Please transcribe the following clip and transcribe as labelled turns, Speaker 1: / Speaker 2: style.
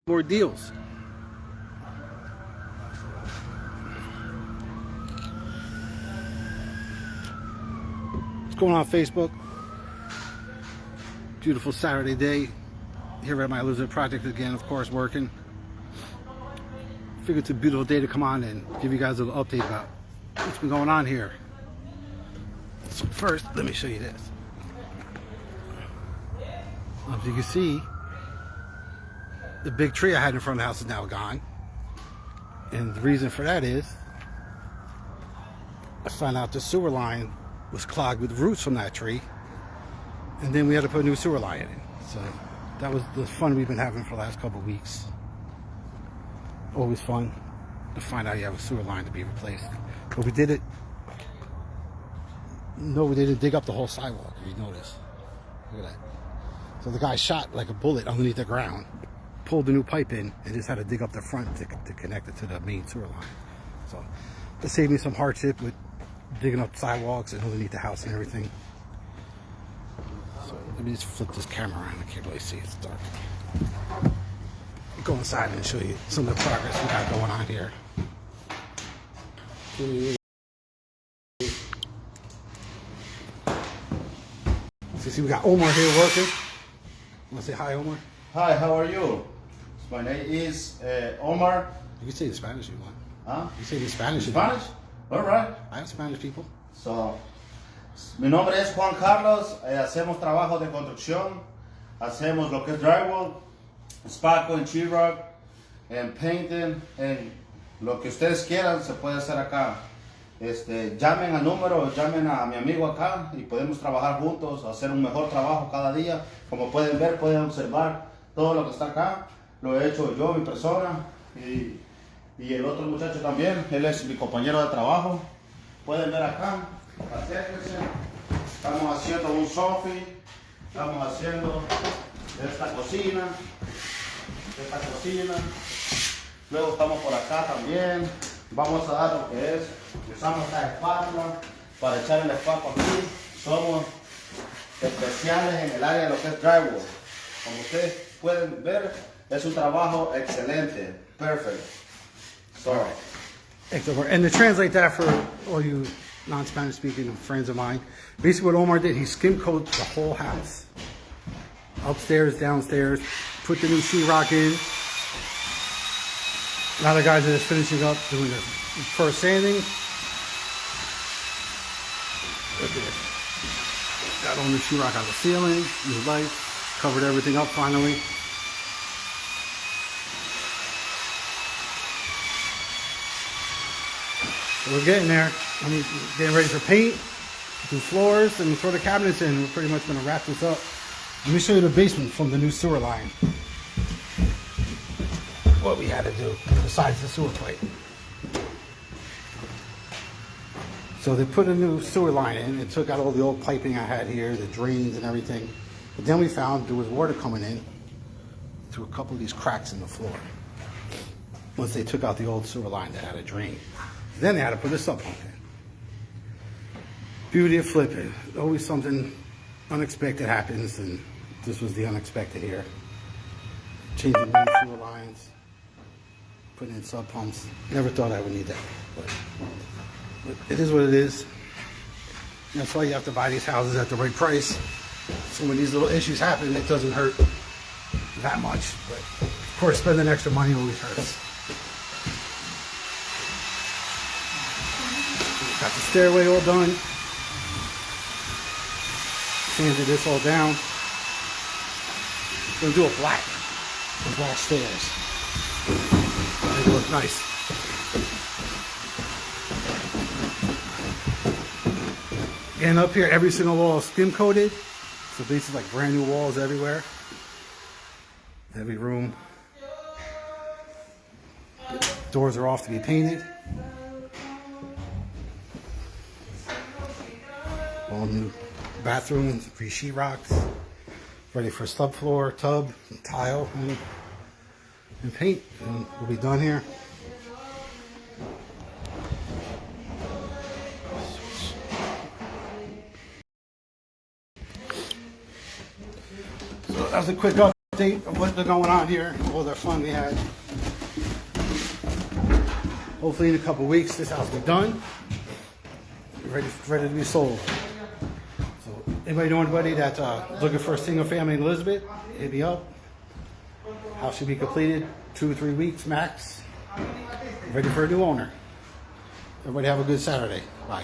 Speaker 1: more deals. What's going on Facebook? Beautiful Saturday day here at my Elizabeth project again, of course, working. Figured it's a beautiful day to come on and give you guys a little update about what's been going on here. So first, let me show you this. As you can see, the big tree I had in front of the house is now gone. And the reason for that is I found out the sewer line was clogged with roots from that tree. And then we had to put a new sewer line in. So that was the fun we've been having for the last couple of weeks. Always fun to find out you have a sewer line to be replaced. But we did it. No, we didn't dig up the whole sidewalk, if you notice. Look at that. So the guy shot like a bullet underneath the ground, pulled the new pipe in, and just had to dig up the front to connect it to the main sewer line. So that saved me some hardship with digging up sidewalks and underneath the house and everything. So let me just flip this camera around. I can't really see, it's dark. Go inside and show you some of the progress we got going on here. So see, we got Omar here working. Want to say hi, Omar?
Speaker 2: Hi, how are you? My name is Omar.
Speaker 1: You can say the Spanish if you want.
Speaker 2: Huh?
Speaker 1: You say the Spanish.
Speaker 2: Spanish? All right.
Speaker 1: I have Spanish people.
Speaker 2: So, mi nombre es Juan Carlos. Hacemos trabajo de construcción. Hacemos lo que es drywall, spaco and sheetrock, and painting, and lo que ustedes quieran se puede hacer acá. Llamen al número, llamen a mi amigo acá y podemos trabajar juntos, hacer un mejor trabajo cada día. Como pueden ver, pueden observar todo lo que está acá. Lo he hecho yo, mi persona, y el otro muchacho también. Él es mi compañero de trabajo. Pueden ver acá, acérquense. Estamos haciendo un sofi, estamos haciendo esta cocina. Luego estamos por acá también. Vamos a dar lo que es, usamos esta espátula para echar el espacio aquí. Somos especiales en el área de lo que es drywall. Como ustedes pueden ver, es un trabajo excelente. Perfect. So,
Speaker 1: And to translate that for all you non-Spanish speaking friends of mine, basically what Omar did, he skim coated the whole house. Upstairs, downstairs, put the new sheetrock in. Now the guys are just finishing up doing the first sanding. Look at it. Got all new sheetrock on the ceiling, new lights, covered everything up finally. So we're getting there. I'm getting ready for paint, do floors, and throw the cabinets in. We're pretty much going to wrap this up. Let me show you the basement from the new sewer line. What we had to do besides the sewer pipe. So they put a new sewer line in and took out all the old piping I had here, the drains and everything. But then we found there was water coming in through a couple of these cracks in the floor. Once they took out the old sewer line that had a drain. Then they had to put a sub pump in. Beauty of flipping. Always something unexpected happens, and this was the unexpected here. Changing main sewer lines. Putting in sub pumps. Never thought I would need that, but it is what it is. And that's why you have to buy these houses at the right price. So when these little issues happen, it doesn't hurt that much. But of course, spending extra money always hurts. Got the stairway all done. Sanded this all down. Gonna do a black stairs. They look nice. And up here, every single wall is skim coated. So basically like brand new walls everywhere. Every room. Doors are off to be painted. All new bathrooms, re-sheetrocks. Ready for subfloor, tub, and tile, and paint, and we'll be done here. So that was a quick update. update of what's been going on here, all the fun we had. Hopefully in a couple weeks this house will be done, ready to be sold. So anybody know anybody that's looking for a single family in Elizabeth, hit me up. House should be completed 2 or 3 weeks max. Ready for a new owner. Everybody have a good Saturday. Bye.